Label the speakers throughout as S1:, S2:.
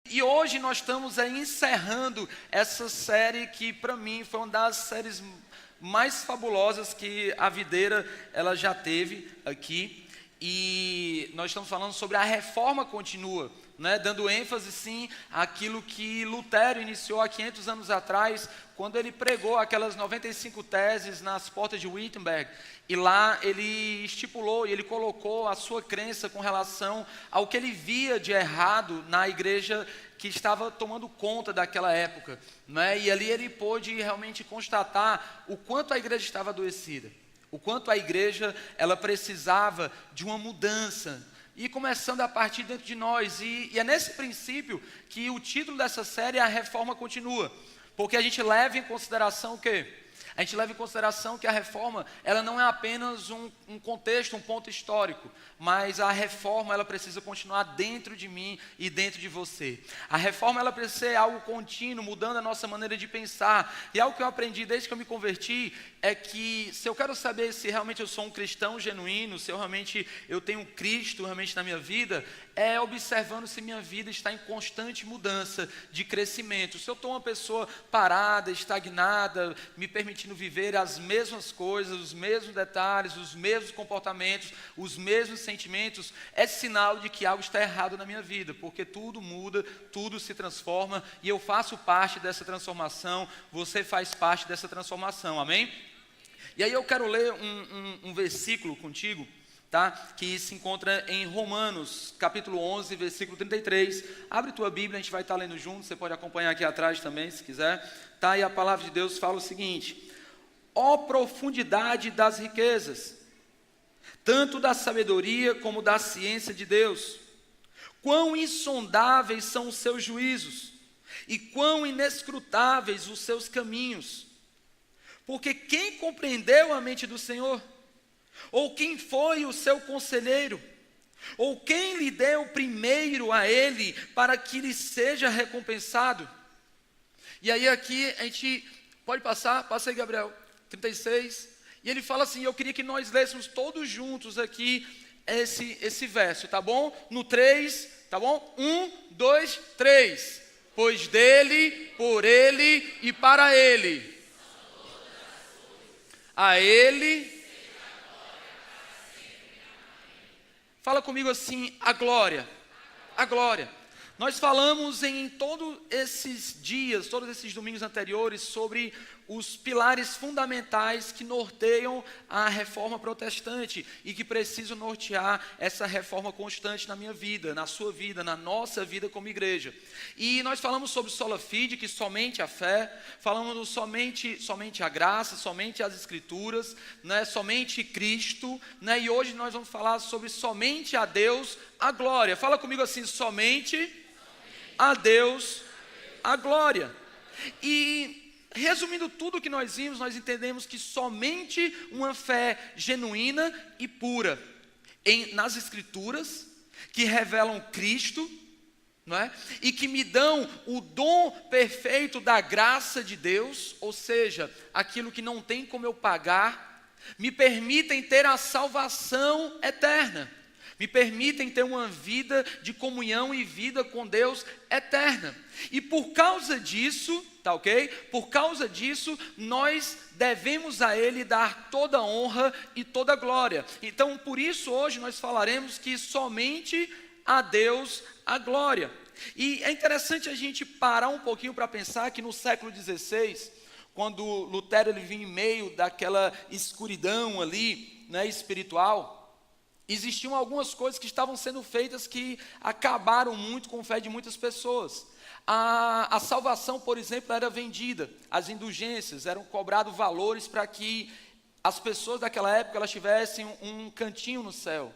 S1: E hoje nós estamos aí encerrando essa série que para mim foi uma das séries mais fabulosas que a Videira ela já teve aqui. E nós estamos falando sobre a reforma contínua, né? Dando ênfase sim àquilo que Lutero iniciou há 500 anos atrás, quando ele pregou aquelas 95 teses nas portas de Wittenberg. E lá ele estipulou e ele colocou a sua crença com relação ao que ele via de errado na igreja que estava tomando conta daquela época, né? E ali ele pôde realmente constatar o quanto a igreja estava adoecida, o quanto a igreja ela precisava de uma mudança, e começando a partir dentro de nós, e é nesse princípio que o título dessa série é A Reforma Continua, porque a gente leva em consideração o quê? A gente leva em consideração que a reforma, ela não é apenas um contexto, um ponto histórico, mas a reforma, ela precisa continuar dentro de mim e dentro de você. A reforma, ela precisa ser algo contínuo, mudando a nossa maneira de pensar. E algo que eu aprendi desde que eu me converti, é que se eu quero saber se realmente eu sou um cristão genuíno, se eu tenho Cristo realmente na minha vida, é observando se minha vida está em constante mudança, de crescimento. Se eu estou uma pessoa parada, estagnada, me permitindo viver as mesmas coisas, os mesmos detalhes, os mesmos comportamentos, os mesmos sentimentos, é sinal de que algo está errado na minha vida, porque tudo muda, tudo se transforma, e eu faço parte dessa transformação, você faz parte dessa transformação, amém? E aí eu quero ler um versículo contigo, tá? Que se encontra em Romanos, capítulo 11, versículo 33. Abre tua Bíblia, a gente vai estar lendo junto, você pode acompanhar aqui atrás também, se quiser. Tá? E a palavra de Deus fala o seguinte: ó profundidade das riquezas, tanto da sabedoria como da ciência de Deus, quão insondáveis são os seus juízos, e quão inescrutáveis os seus caminhos. Porque quem compreendeu a mente do Senhor? Ou quem foi o seu conselheiro? Ou quem lhe deu primeiro a ele, para que lhe seja recompensado? E aí aqui a gente pode passa aí, Gabriel, 36, e ele fala assim, eu queria que nós lêssemos todos juntos aqui esse verso, tá bom? No 3, tá bom? 1, 2, 3. Pois dele, por ele e para ele. A ele. Fala comigo assim, a glória. A glória. Nós falamos em todos esses dias, todos esses domingos anteriores, sobre os pilares fundamentais que norteiam a reforma protestante e que precisam nortear essa reforma constante na minha vida, na sua vida, na nossa vida como igreja. E nós falamos sobre sola fide, que somente a fé, falamos somente a graça, somente as escrituras, né, somente Cristo, né, e hoje nós vamos falar sobre somente a Deus a glória. Fala comigo assim, somente a Deus a glória. E resumindo tudo o que nós vimos, nós entendemos que somente uma fé genuína e pura nas Escrituras, que revelam Cristo, não é? E que me dão o dom perfeito da graça de Deus, ou seja, aquilo que não tem como eu pagar, me permitem ter a salvação eterna, me permitem ter uma vida de comunhão e vida com Deus eterna. E por causa disso, tá ok? Por causa disso, nós devemos a Ele dar toda honra e toda glória. Então, por isso, hoje nós falaremos que somente a Deus a glória. E é interessante a gente parar um pouquinho para pensar que no século XVI, quando Lutero ele vinha em meio daquela escuridão ali, né, espiritual, existiam algumas coisas que estavam sendo feitas que acabaram muito com a fé de muitas pessoas. A salvação, por exemplo, era vendida, as indulgências, eram cobrados valores para que as pessoas daquela época elas tivessem um cantinho no céu.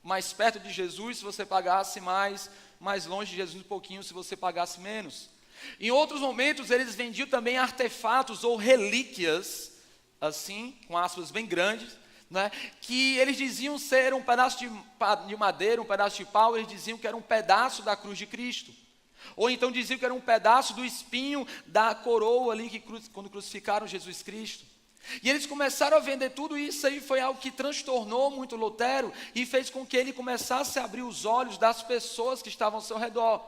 S1: Mais perto de Jesus, se você pagasse mais longe de Jesus um pouquinho, se você pagasse menos. Em outros momentos, eles vendiam também artefatos ou relíquias, assim, com aspas bem grandes, né, que eles diziam ser um pedaço de madeira, um pedaço de pau, eles diziam que era um pedaço da cruz de Cristo. Ou então diziam que era um pedaço do espinho da coroa ali, quando crucificaram Jesus Cristo. E eles começaram a vender tudo isso, aí foi algo que transtornou muito Lutero e fez com que ele começasse a abrir os olhos das pessoas que estavam ao seu redor.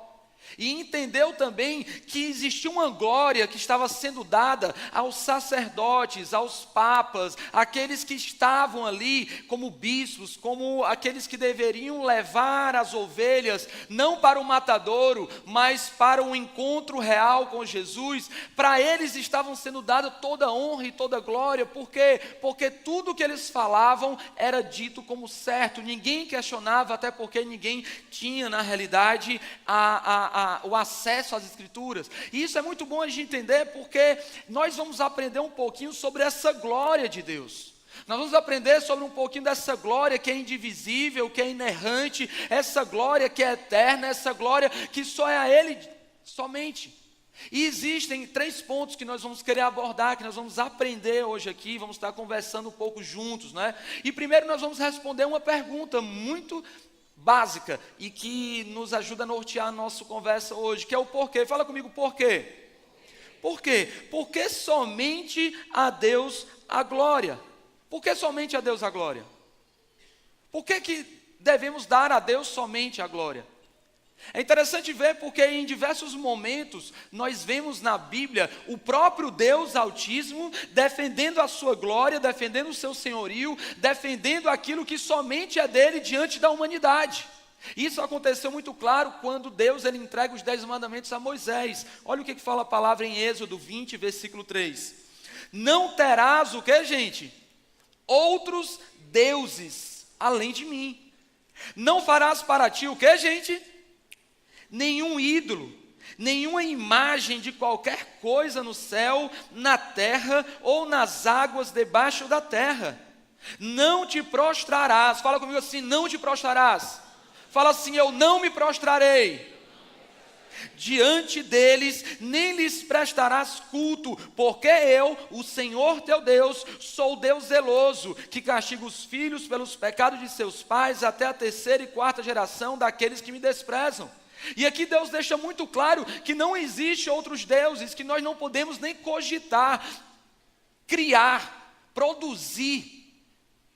S1: E entendeu também que existia uma glória que estava sendo dada aos sacerdotes, aos papas, aqueles que estavam ali como bispos, como aqueles que deveriam levar as ovelhas, não para o matadouro, mas para um encontro real com Jesus. Para eles estavam sendo dada toda a honra e toda a glória. Por quê? Porque tudo que eles falavam era dito como certo, ninguém questionava, até porque ninguém tinha na realidade o acesso às Escrituras. E isso é muito bom a gente entender, porque nós vamos aprender um pouquinho sobre essa glória de Deus. Nós vamos aprender sobre um pouquinho dessa glória que é indivisível, que é inerrante, essa glória que é eterna, essa glória que só é a Ele somente. E existem 3 pontos que nós vamos querer abordar, que nós vamos aprender hoje aqui, vamos estar conversando um pouco juntos, né? E primeiro nós vamos responder uma pergunta muito básica e que nos ajuda a nortear a nossa conversa hoje, que é o porquê. Fala comigo, por quê? Por quê? Porque somente a Deus a glória. Por que somente a Deus a glória? Por que devemos dar a Deus somente a glória? É interessante ver porque em diversos momentos nós vemos na Bíblia o próprio Deus Altíssimo defendendo a sua glória, defendendo o seu senhorio, defendendo aquilo que somente é dele diante da humanidade. Isso aconteceu muito claro quando Deus ele entrega os 10 mandamentos a Moisés. Olha o que fala a palavra em Êxodo 20, versículo 3. Não terás o que, gente? Outros deuses além de mim. Não farás para ti o que, gente? Nenhum ídolo, nenhuma imagem de qualquer coisa no céu, na terra ou nas águas debaixo da terra. Não te prostrarás. Fala comigo assim, não te prostrarás. Fala assim, eu não me prostrarei diante deles, nem lhes prestarás culto, porque eu, o Senhor teu Deus, sou Deus zeloso, que castiga os filhos pelos pecados de seus pais até a 3ª e 4ª geração daqueles que me desprezam. E aqui Deus deixa muito claro que não existe outros deuses, que nós não podemos nem cogitar, criar, produzir,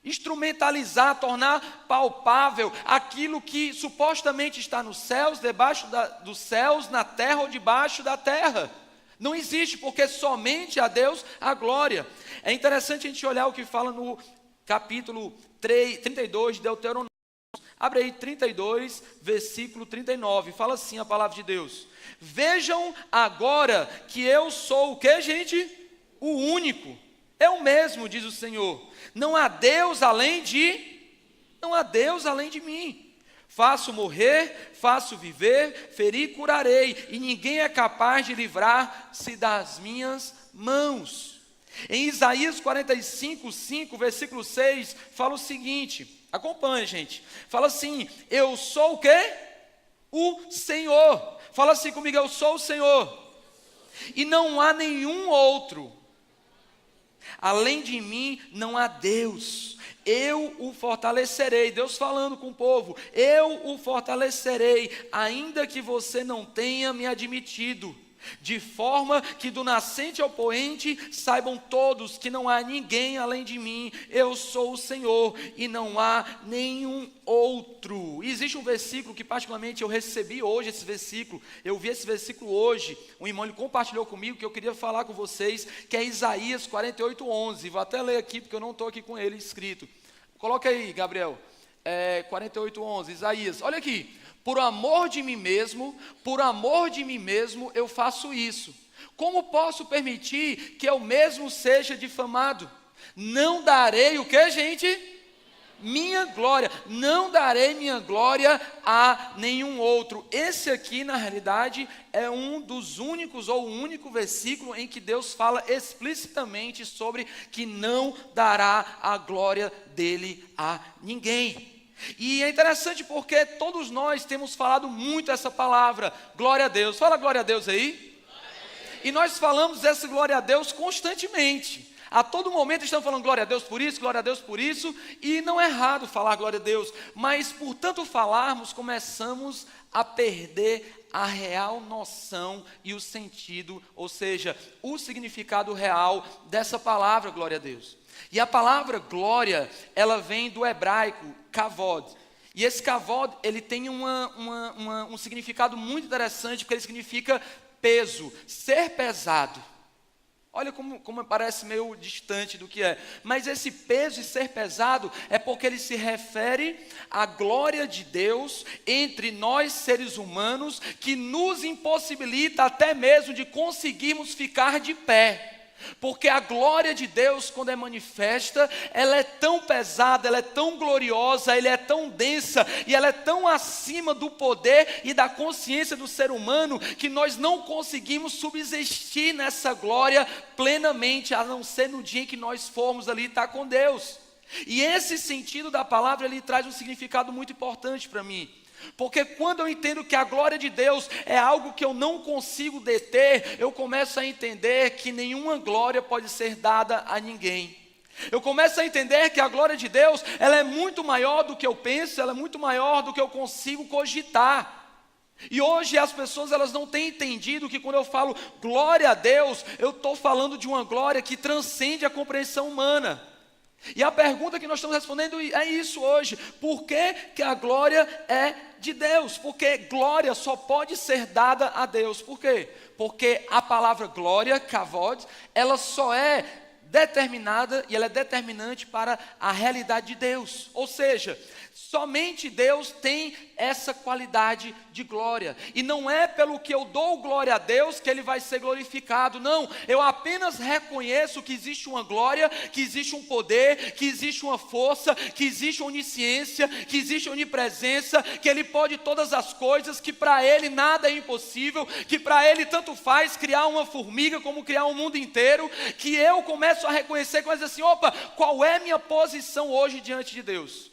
S1: instrumentalizar, tornar palpável aquilo que supostamente está nos céus, debaixo dos céus, na terra ou debaixo da terra. Não existe, porque somente a Deus a glória. É interessante a gente olhar o que fala no capítulo 32 de Deuteronômio. Abre aí 32, versículo 39, fala assim a palavra de Deus. Vejam agora que eu sou o que, gente? O único, eu mesmo, diz o Senhor. Não há Deus além de mim. Faço morrer, faço viver, ferir e curarei, e ninguém é capaz de livrar-se das minhas mãos. Em Isaías 45, 5, versículo 6, fala o seguinte. Acompanhe, gente. Fala assim, eu sou o quê? O Senhor. Fala assim comigo, eu sou o Senhor. E não há nenhum outro. Além de mim não há Deus. Eu o fortalecerei. Deus falando com o povo. Eu o fortalecerei, ainda que você não tenha me admitido. De forma que do nascente ao poente saibam todos que não há ninguém além de mim, eu sou o Senhor e não há nenhum outro. E existe um versículo que particularmente eu recebi hoje, esse versículo, eu vi esse versículo hoje, um irmão ele compartilhou comigo que eu queria falar com vocês, que é Isaías 48, 11, vou até ler aqui porque eu não estou aqui com ele escrito. Coloca aí, Gabriel, 48, 11, Isaías, olha aqui. Por amor de mim mesmo, eu faço isso. Como posso permitir que eu mesmo seja difamado? Não darei o que, gente? Minha glória. Não darei minha glória a nenhum outro. Esse aqui, na realidade, é um dos únicos, ou o único versículo em que Deus fala explicitamente sobre que não dará a glória dele a ninguém. E é interessante porque todos nós temos falado muito essa palavra, glória a Deus. Fala glória a Deus aí. E nós falamos essa glória a Deus constantemente. A todo momento estamos falando glória a Deus por isso, glória a Deus por isso. E não é errado falar glória a Deus. Mas por tanto falarmos, começamos a perder a real noção e o sentido, ou seja, o significado real dessa palavra glória a Deus. E a palavra glória, ela vem do hebraico, kavod, E esse kavod, ele tem um significado muito interessante, porque ele significa peso, ser pesado. Olha como parece meio distante do que é. Mas esse peso e ser pesado é porque ele se refere à glória de Deus entre nós seres humanos, que nos impossibilita até mesmo de conseguirmos ficar de pé. Porque a glória de Deus, quando é manifesta, ela é tão pesada, ela é tão gloriosa, ela é tão densa e ela é tão acima do poder e da consciência do ser humano, que nós não conseguimos subsistir nessa glória plenamente, a não ser no dia em que nós formos ali estar com Deus. E esse sentido da palavra, ele traz um significado muito importante para mim. Porque quando eu entendo que a glória de Deus é algo que eu não consigo deter, eu começo a entender que nenhuma glória pode ser dada a ninguém. Eu começo a entender que a glória de Deus, ela é muito maior do que eu penso, ela é muito maior do que eu consigo cogitar. E hoje as pessoas, elas não têm entendido que quando eu falo glória a Deus, eu estou falando de uma glória que transcende a compreensão humana. E a pergunta que nós estamos respondendo é isso hoje: por que a glória é de Deus? Porque glória só pode ser dada a Deus. Por quê? Porque a palavra glória, kavod, ela só é determinada e ela é determinante para a realidade de Deus. Ou seja, somente Deus tem essa qualidade de glória. E não é pelo que eu dou glória a Deus que Ele vai ser glorificado. Não, eu apenas reconheço que existe uma glória, que existe um poder, que existe uma força, que existe onisciência, que existe onipresença, que Ele pode todas as coisas, que para Ele nada é impossível, que para Ele tanto faz criar uma formiga como criar um mundo inteiro, que eu começo a reconhecer, coisas assim: opa, qual é a minha posição hoje diante de Deus?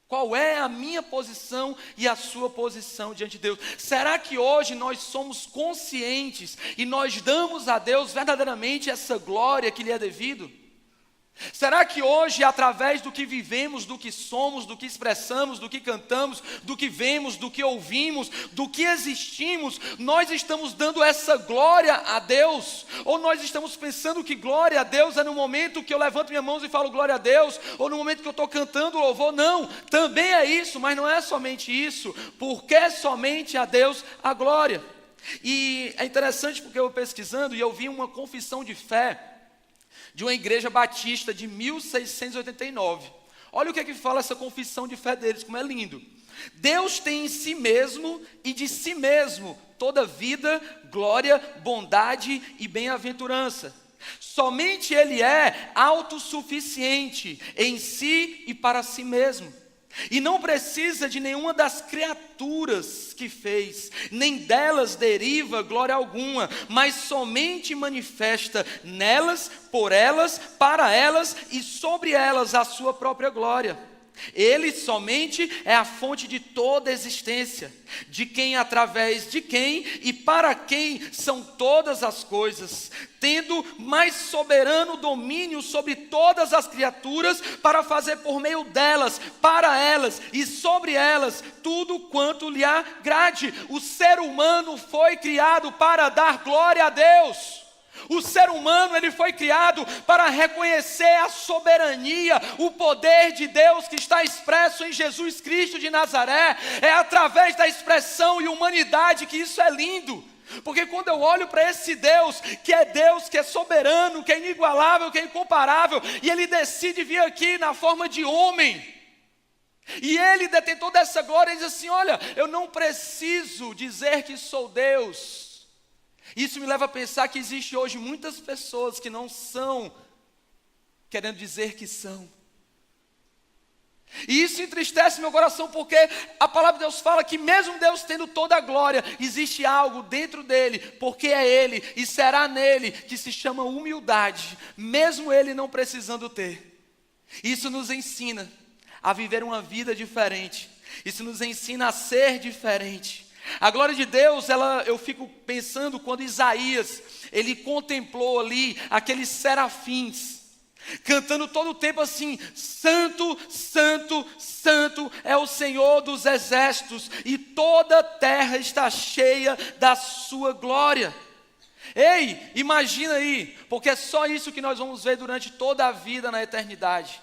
S1: Qual é a minha posição e a sua posição diante de Deus? Será que hoje nós somos conscientes e nós damos a Deus verdadeiramente essa glória que lhe é devido? Será que hoje, através do que vivemos, do que somos, do que expressamos, do que cantamos, do que vemos, do que ouvimos, do que existimos, nós estamos dando essa glória a Deus? Ou nós estamos pensando que glória a Deus é no momento que eu levanto minhas mãos e falo glória a Deus, ou no momento que eu estou cantando louvor? Não, também é isso, mas não é somente isso, porque é somente a Deus a glória. E é interessante porque eu pesquisando e eu vi uma confissão de fé de uma igreja batista de 1689. Olha o que é que fala essa confissão de fé deles, como é lindo. Deus tem em si mesmo e de si mesmo toda vida, glória, bondade e bem-aventurança. Somente Ele é autossuficiente em si e para si mesmo. E não precisa de nenhuma das criaturas que fez, nem delas deriva glória alguma, mas somente manifesta nelas, por elas, para elas e sobre elas a sua própria glória. Ele somente é a fonte de toda a existência, de quem, através de quem e para quem são todas as coisas, tendo mais soberano domínio sobre todas as criaturas, para fazer por meio delas, para elas e sobre elas tudo quanto lhe agrade. O ser humano foi criado para dar glória a Deus. O ser humano, ele foi criado para reconhecer a soberania, o poder de Deus que está expresso em Jesus Cristo de Nazaré. É através da expressão e humanidade que isso é lindo. Porque quando eu olho para esse Deus, que é soberano, que é inigualável, que é incomparável, e Ele decide vir aqui na forma de homem, e Ele detentor dessa glória, Ele diz assim: olha, eu não preciso dizer que sou Deus. Isso me leva a pensar que existe hoje muitas pessoas que não são, querendo dizer que são. E isso entristece meu coração, porque a palavra de Deus fala que mesmo Deus tendo toda a glória, existe algo dentro dele, porque é Ele e será nele, que se chama humildade, mesmo Ele não precisando ter. Isso nos ensina a viver uma vida diferente, isso nos ensina a ser diferente. A glória de Deus, eu fico pensando quando Isaías, ele contemplou ali aqueles serafins, cantando todo o tempo assim: santo, santo, santo é o Senhor dos exércitos, e toda a terra está cheia da sua glória. Ei, imagina aí, porque é só isso que nós vamos ver durante toda a vida na eternidade.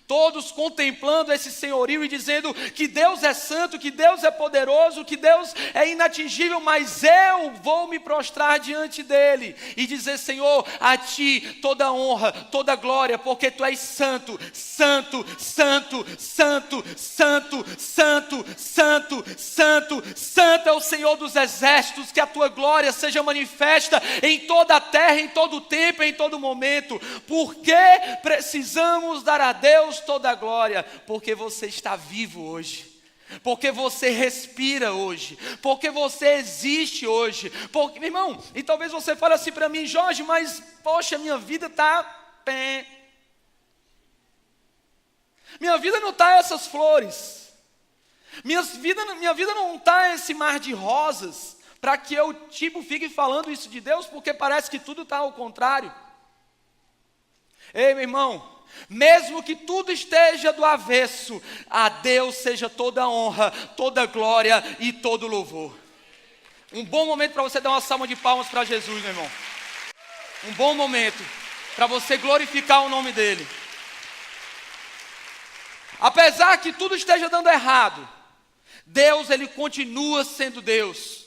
S1: Todos contemplando esse senhorio e dizendo que Deus é santo, que Deus é poderoso, que Deus é inatingível, mas eu vou me prostrar diante dele e dizer: Senhor, a ti toda honra, toda glória, porque tu és santo, santo, santo, santo, santo, santo, santo, santo, santo é o Senhor dos exércitos. Que a tua glória seja manifesta em toda a terra, em todo o tempo, em todo momento. Porque precisamos dar a Deus toda a glória? Porque você está vivo hoje, porque você respira hoje, porque você existe hoje. Porque, meu irmão, e talvez você fale assim para mim: Jorge, mas poxa, minha vida está pé. Minha vida não está essas flores, minha vida não está esse mar de rosas, para que eu fique falando isso de Deus, porque parece que tudo está ao contrário. Ei, meu irmão, mesmo que tudo esteja do avesso, a Deus seja toda a honra, toda a glória e todo o louvor. Um bom momento para você dar uma salva de palmas para Jesus, meu irmão. Um bom momento para você glorificar o nome dele. Apesar que tudo esteja dando errado, Deus, ele continua sendo Deus.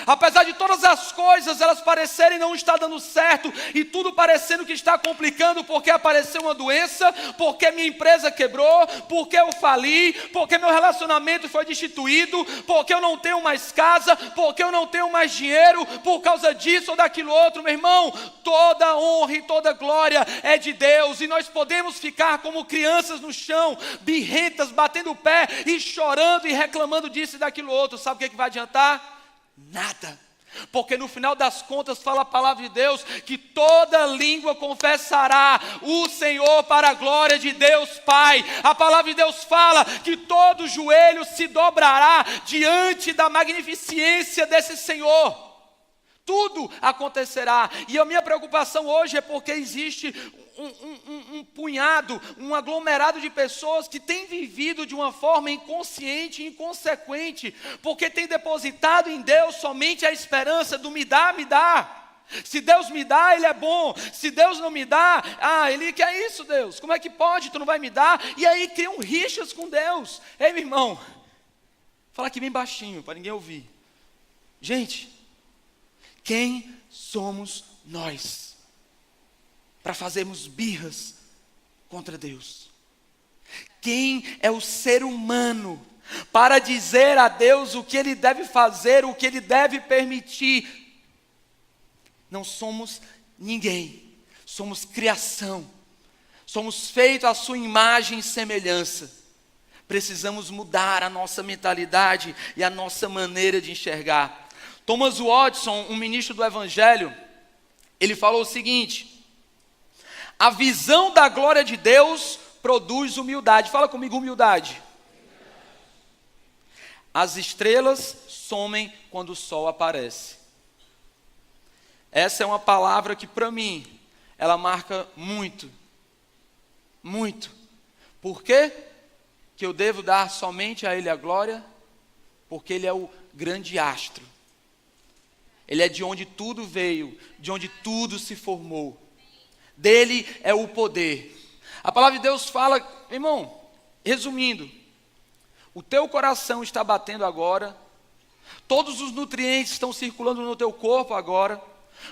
S1: Apesar de todas as coisas elas parecerem não estar dando certo, e tudo parecendo que está complicando, porque apareceu uma doença, porque minha empresa quebrou, porque eu fali, porque meu relacionamento foi destituído, porque eu não tenho mais casa, porque eu não tenho mais dinheiro, por causa disso ou daquilo outro, meu irmão, toda honra e toda glória é de Deus. E nós podemos ficar como crianças no chão, birrentas, batendo o pé e chorando e reclamando disso e daquilo outro. Sabe o que vai adiantar? Nada, porque no final das contas fala a palavra de Deus que toda língua confessará o Senhor para a glória de Deus Pai. A palavra de Deus fala que todo joelho se dobrará diante da magnificência desse Senhor. Tudo acontecerá. E a minha preocupação hoje é porque existe um punhado, um aglomerado de pessoas que têm vivido de uma forma inconsciente e inconsequente, porque têm depositado em Deus somente a esperança do me dá, me dá. Se Deus me dá, Ele é bom. Se Deus não me dá, Ele quer isso, Deus. Como é que pode? Tu não vai me dar? E aí criam rixas com Deus. Ei, meu irmão, fala aqui bem baixinho, para ninguém ouvir. Gente, quem somos nós para fazermos birras contra Deus? Quem é o ser humano para dizer a Deus o que Ele deve fazer, o que Ele deve permitir? Não somos ninguém, somos criação, somos feitos à sua imagem e semelhança. Precisamos mudar a nossa mentalidade e a nossa maneira de enxergar. Thomas Watson, um ministro do Evangelho, ele falou o seguinte: a visão da glória de Deus produz humildade. Fala comigo, humildade. As estrelas somem quando o sol aparece. Essa é uma palavra que para mim, ela marca muito, muito. Por quê que eu devo dar somente a Ele a glória? Porque Ele é o grande astro. Ele é de onde tudo veio, de onde tudo se formou. Dele é o poder. A palavra de Deus fala, irmão, resumindo, o teu coração está batendo agora, todos os nutrientes estão circulando no teu corpo agora,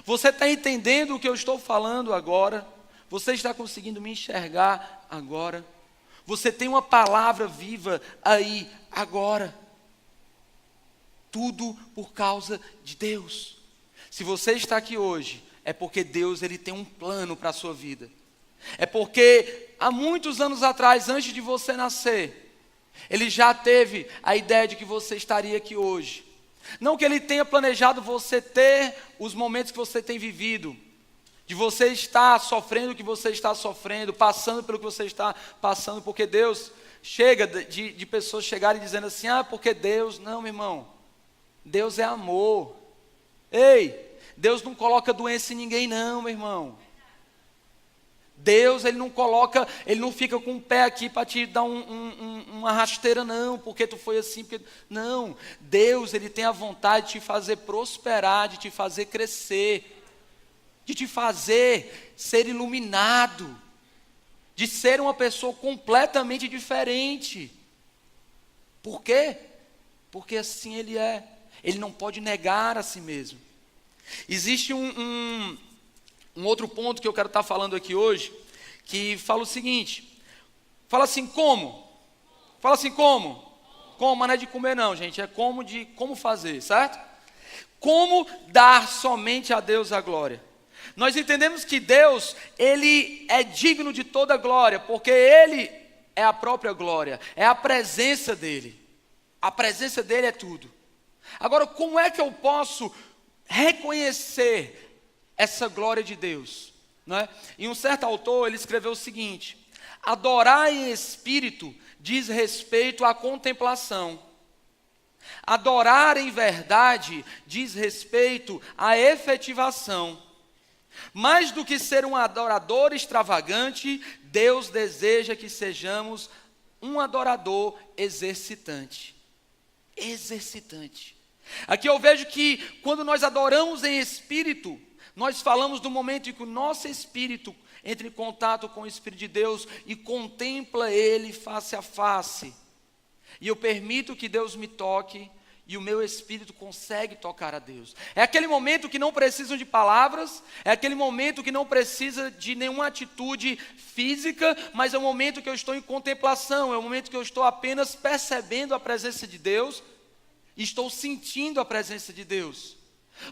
S1: você está entendendo o que eu estou falando agora, você está conseguindo me enxergar agora, você tem uma palavra viva aí agora. Tudo por causa de Deus. Se você está aqui hoje, é porque Deus, Ele tem um plano para a sua vida. É porque há muitos anos atrás, antes de você nascer, Ele já teve a ideia de que você estaria aqui hoje. Não que Ele tenha planejado você ter os momentos que você tem vivido, de você estar sofrendo o que você está sofrendo, passando pelo que você está passando, porque Deus chega de pessoas chegarem dizendo assim, porque Deus, não, meu irmão. Deus é amor. Ei, Deus não coloca doença em ninguém não, meu irmão. Deus, Ele não fica com o pé aqui para te dar uma rasteira não, porque tu foi assim, não. Deus, Ele tem a vontade de te fazer prosperar, de te fazer crescer, de te fazer ser iluminado, de ser uma pessoa completamente diferente. Por quê? Porque assim ele é. Ele não pode negar a si mesmo. Existe um outro ponto que eu quero estar falando aqui hoje, que fala o seguinte, fala assim, como? Fala assim, como? Como, mas não é de comer não, gente, é como fazer, certo? Como dar somente a Deus a glória. Nós entendemos que Deus, Ele é digno de toda glória, porque Ele é a própria glória, é a presença dEle. A presença dEle é tudo. Agora, como é que eu posso reconhecer essa glória de Deus? Não é? E um certo autor, ele escreveu o seguinte: adorar em espírito diz respeito à contemplação. Adorar em verdade diz respeito à efetivação. Mais do que ser um adorador extravagante, Deus deseja que sejamos um adorador exercitante. Exercitante. Aqui eu vejo que quando nós adoramos em espírito, nós falamos do momento em que o nosso espírito entra em contato com o Espírito de Deus e contempla Ele face a face. E eu permito que Deus me toque e o meu espírito consegue tocar a Deus. É aquele momento que não precisa de palavras, é aquele momento que não precisa de nenhuma atitude física, mas é o momento que eu estou em contemplação, é o momento que eu estou apenas percebendo a presença de Deus, e estou sentindo a presença de Deus.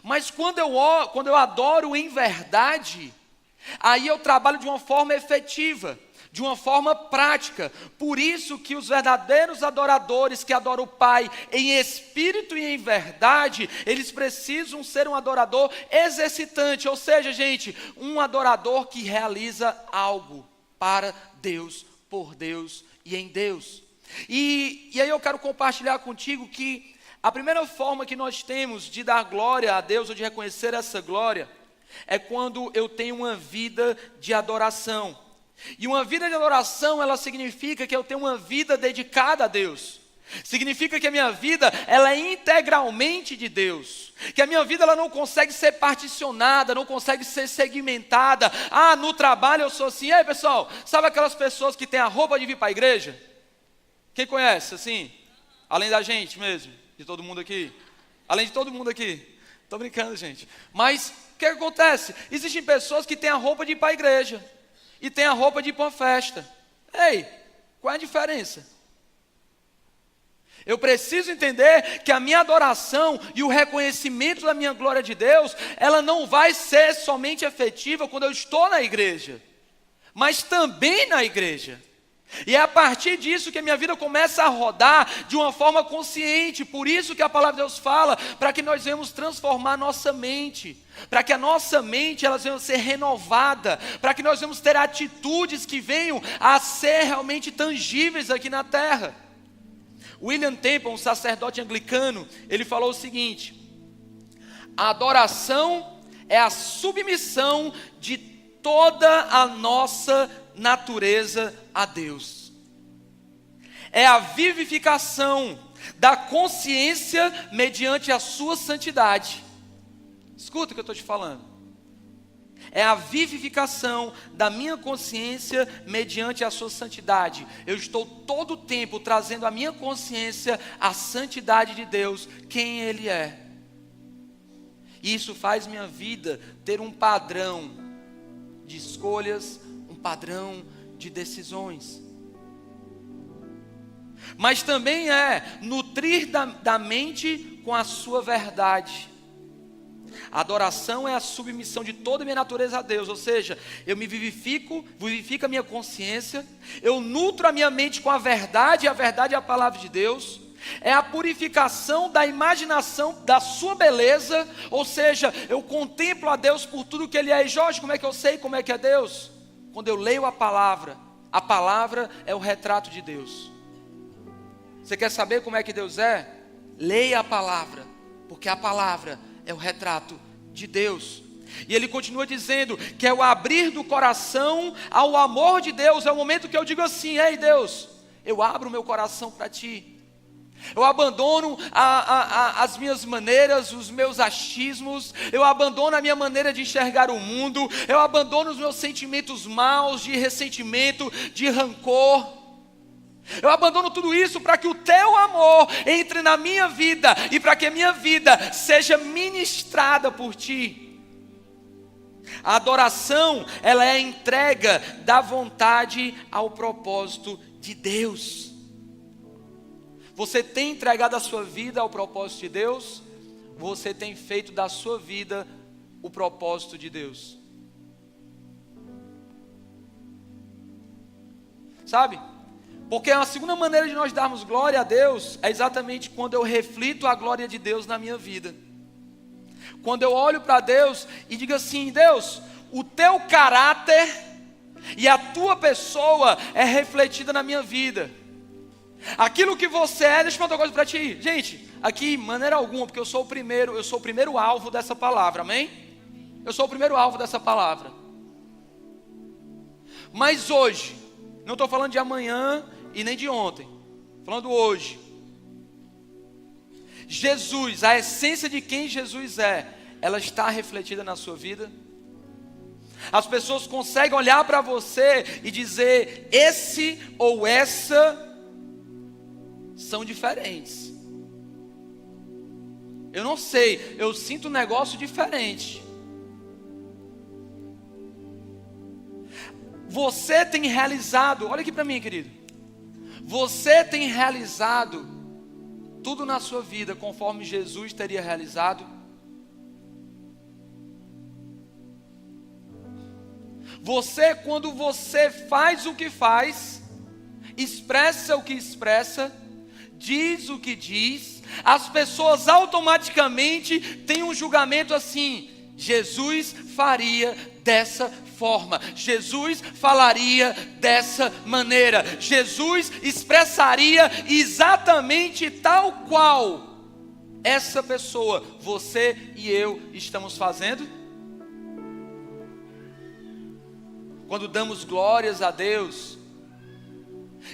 S1: Mas quando eu adoro em verdade, aí eu trabalho de uma forma efetiva, de uma forma prática. Por isso que os verdadeiros adoradores que adoram o Pai em espírito e em verdade, eles precisam ser um adorador exercitante, ou seja, gente, um adorador que realiza algo para Deus, por Deus e em Deus. E aí eu quero compartilhar contigo que a primeira forma que nós temos de dar glória a Deus, ou de reconhecer essa glória, é quando eu tenho uma vida de adoração. E uma vida de adoração, ela significa que eu tenho uma vida dedicada a Deus. Significa que a minha vida, ela é integralmente de Deus. Que a minha vida, ela não consegue ser particionada, não consegue ser segmentada. Ah, no trabalho eu sou assim. E aí, pessoal, sabe aquelas pessoas que têm a roupa de vir para a igreja? Quem conhece, assim? Além da gente mesmo, de todo mundo aqui. Além de todo mundo aqui. Estou brincando, gente. Mas, o que acontece? Existem pessoas que têm a roupa de ir para a igreja. E tem a roupa de ir para uma festa. Ei, qual é a diferença? Eu preciso entender que a minha adoração e o reconhecimento da minha glória de Deus, ela não vai ser somente efetiva quando eu estou na igreja, mas também na igreja. E é a partir disso que a minha vida começa a rodar de uma forma consciente. Por isso que a palavra de Deus fala, para que nós venhamos transformar a nossa mente, para que a nossa mente ela venha ser renovada, para que nós venhamos ter atitudes que venham a ser realmente tangíveis aqui na terra. William Temple, um sacerdote anglicano, ele falou o seguinte: a adoração é a submissão de toda a nossa natureza a Deus. É a vivificação da consciência mediante a sua santidade. Escuta o que eu estou te falando. É a vivificação da minha consciência mediante a sua santidade. Eu estou todo o tempo trazendo à minha consciência a santidade de Deus, quem Ele é. E isso faz minha vida ter um padrão de escolhas, um padrão de decisões. Mas também é nutrir da mente com a sua verdade. A adoração é a submissão de toda a minha natureza a Deus, ou seja, eu me vivifico a minha consciência, eu nutro a minha mente com a verdade, e a verdade é a palavra de Deus. É a purificação da imaginação da sua beleza, ou seja, eu contemplo a Deus por tudo que Ele é. E Jorge, como é que eu sei como é que é Deus? Quando eu leio a palavra é o retrato de Deus. Você quer saber como é que Deus é? Leia a palavra, porque a palavra é o retrato de Deus. E ele continua dizendo que é o abrir do coração ao amor de Deus. É o momento que eu digo assim: ei Deus, eu abro o meu coração para Ti. Eu abandono as minhas maneiras, os meus achismos. Eu abandono a minha maneira de enxergar o mundo. Eu abandono os meus sentimentos maus, de ressentimento, de rancor. Eu abandono tudo isso para que o teu amor entre na minha vida e para que a minha vida seja ministrada por ti. A adoração, ela é a entrega da vontade ao propósito de Deus. Você tem entregado a sua vida ao propósito de Deus? Você tem feito da sua vida o propósito de Deus? Sabe? Porque a segunda maneira de nós darmos glória a Deus é exatamente quando eu reflito a glória de Deus na minha vida. Quando eu olho para Deus e digo assim: Deus, o teu caráter e a tua pessoa é refletida na minha vida. Aquilo que você é, deixa eu falar uma coisa para ti. Gente, aqui, maneira alguma, porque eu sou o primeiro alvo dessa palavra, amém? Eu sou o primeiro alvo dessa palavra. Mas hoje, não estou falando de amanhã e nem de ontem, falando hoje. Jesus, a essência de quem Jesus é, ela está refletida na sua vida? As pessoas conseguem olhar para você e dizer: esse ou essa são diferentes. Eu não sei, eu sinto um negócio diferente. Você tem realizado, olha aqui para mim, querido. Você tem realizado tudo na sua vida conforme Jesus teria realizado? Você, quando você faz o que faz, expressa o que expressa, diz o que diz, as pessoas automaticamente têm um julgamento assim: Jesus faria dessa forma, Jesus falaria dessa maneira, Jesus expressaria exatamente tal qual essa pessoa, você e eu, estamos fazendo. Quando damos glórias a Deus,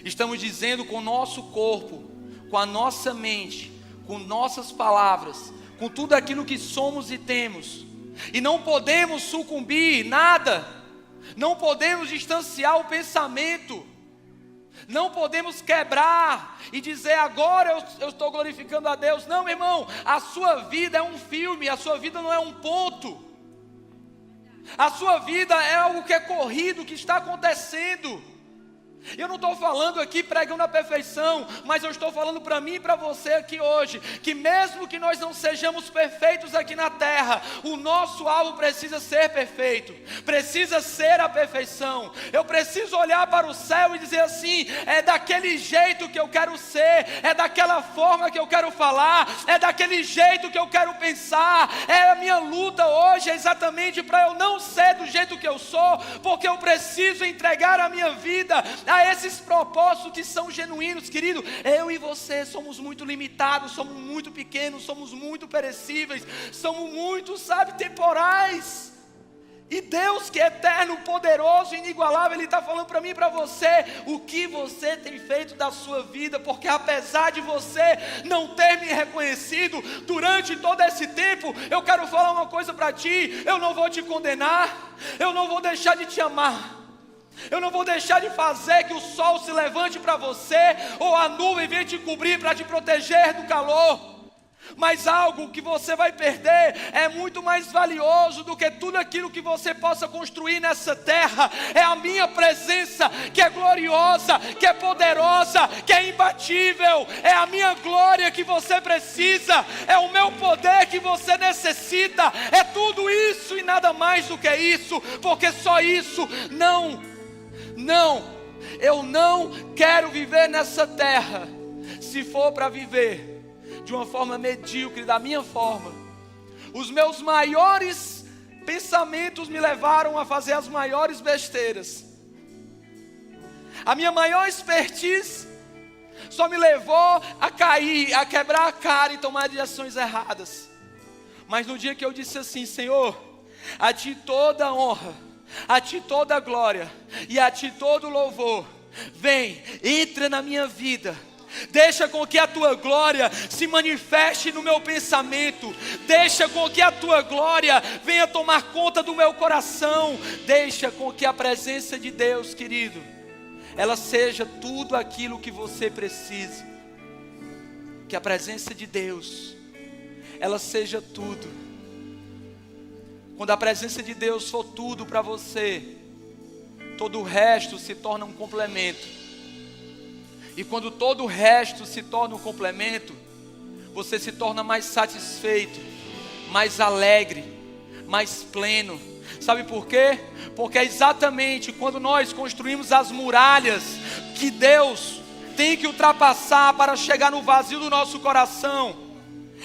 S1: estamos dizendo com o nosso corpo, com a nossa mente, com nossas palavras, com tudo aquilo que somos e temos. E não podemos sucumbir nada, não podemos distanciar o pensamento, não podemos quebrar e dizer: agora eu estou glorificando a Deus. Não, meu irmão, a sua vida é um filme, a sua vida não é um ponto. A sua vida é algo que é corrido, que está acontecendo. Eu não estou falando aqui pregando a perfeição, mas eu estou falando para mim e para você aqui hoje, que mesmo que nós não sejamos perfeitos aqui na terra, o nosso alvo precisa ser perfeito, precisa ser a perfeição. Eu preciso olhar para o céu e dizer assim: é daquele jeito que eu quero ser, é daquela forma que eu quero falar, é daquele jeito que eu quero pensar. É a minha luta hoje, é exatamente para eu não ser do jeito que eu sou, porque eu preciso entregar a minha vida a esses propósitos que são genuínos. Querido, eu e você somos muito limitados, somos muito pequenos, somos muito perecíveis, somos muito, temporais. E Deus, que é eterno, poderoso, inigualável, Ele está falando para mim e para você o que você tem feito da sua vida, porque apesar de você não ter me reconhecido durante todo esse tempo, eu quero falar uma coisa para ti: eu não vou te condenar, eu não vou deixar de te amar. Eu não vou deixar de fazer que o sol se levante para você, ou a nuvem venha te cobrir para te proteger do calor. Mas algo que você vai perder é muito mais valioso do que tudo aquilo que você possa construir nessa terra. É a minha presença, que é gloriosa, que é poderosa, que é imbatível. É a minha glória que você precisa, é o meu poder que você necessita. É tudo isso e nada mais do que isso, porque só isso eu não quero viver nessa terra. Se for para viver de uma forma medíocre, da minha forma, os meus maiores pensamentos me levaram a fazer as maiores besteiras. A minha maior expertise só me levou a cair, a quebrar a cara e tomar direções erradas. Mas no dia que eu disse assim: Senhor, a Ti toda a honra, a Ti toda a glória e a Ti todo o louvor. Vem, entra na minha vida, Deixa com que a tua glória se manifeste no meu pensamento. Deixa com que a tua glória venha tomar conta do meu coração. Deixa com que a presença de Deus, querido, ela seja tudo aquilo que você precisa. Que a presença de Deus, ela seja tudo. Quando a presença de Deus for tudo para você, todo o resto se torna um complemento. E quando todo o resto se torna um complemento, você se torna mais satisfeito, mais alegre, mais pleno. Sabe por quê? Porque é exatamente quando nós construímos as muralhas que Deus tem que ultrapassar para chegar no vazio do nosso coração,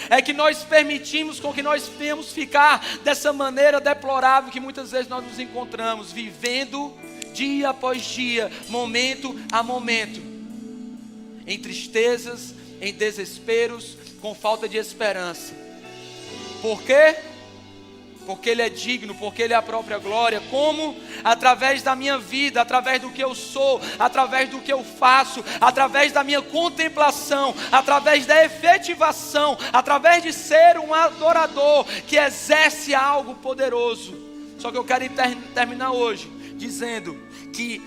S1: é que nós permitimos com que nós venhamos ficar dessa maneira deplorável que muitas vezes nós nos encontramos, vivendo dia após dia, momento a momento, em tristezas, em desesperos, com falta de esperança. Por quê? Porque Ele é digno, porque Ele é a própria glória. Como? Através da minha vida, através do que eu sou, através do que eu faço, através da minha contemplação, através da efetivação, através de ser um adorador que exerce algo poderoso. Só que eu quero terminar hoje dizendo que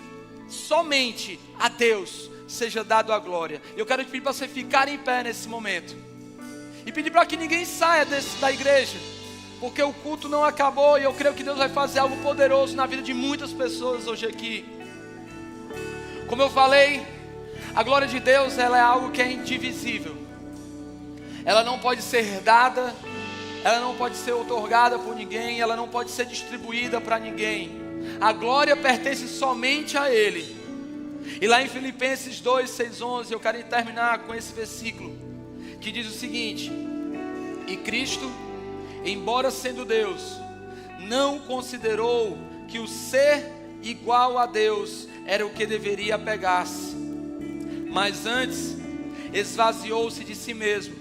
S1: somente a Deus seja dado a glória. Eu quero te pedir para você ficar em pé nesse momento e pedir para que ninguém saia da igreja, porque o culto não acabou e eu creio que Deus vai fazer algo poderoso na vida de muitas pessoas hoje aqui. Como eu falei, a glória de Deus, ela é algo que é indivisível. Ela não pode ser dada, ela não pode ser outorgada por ninguém, ela não pode ser distribuída para ninguém. A glória pertence somente a Ele. E lá em Filipenses 2, 6, 11, eu quero terminar com esse versículo, que diz o seguinte: e Cristo, embora sendo Deus, não considerou que o ser igual a Deus era o que deveria apegar-se, mas antes esvaziou-se de si mesmo,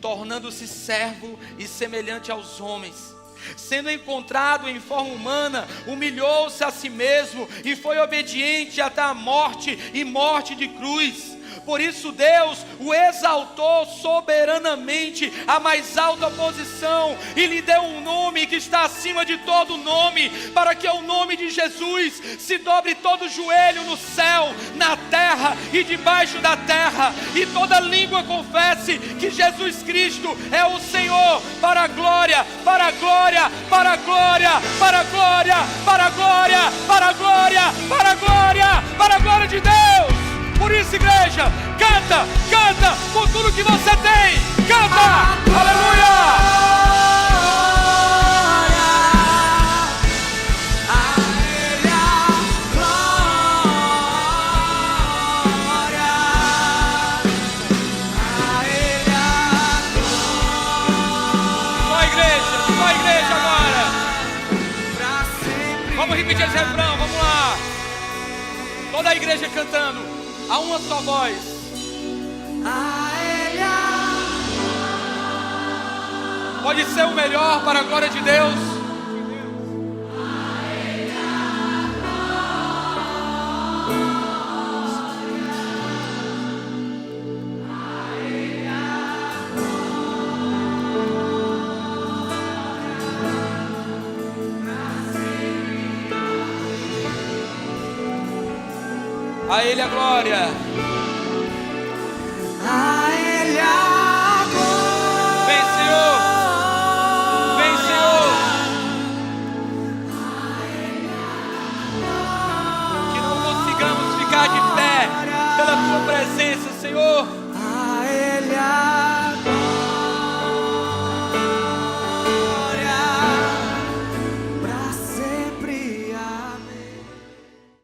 S1: tornando-se servo e semelhante aos homens. Sendo encontrado em forma humana, humilhou-se a si mesmo e foi obediente até a morte e morte de cruz. Por isso Deus o exaltou soberanamente à mais alta posição e lhe deu um nome que está acima de todo nome, para que ao nome de Jesus se dobre todo joelho no céu, na terra e debaixo da terra, e toda língua confesse que Jesus Cristo é o Senhor, para a glória, para a glória, para a glória, para a glória, para a glória, para a glória, para a glória, para a glória de Deus. Por isso, igreja, canta, canta com tudo que você tem. Canta, aleluia. Só a igreja agora. Vamos repetir esse refrão, vamos lá. Toda a igreja cantando a uma só voz. Pode ser o melhor para a glória de Deus. A Ele a glória.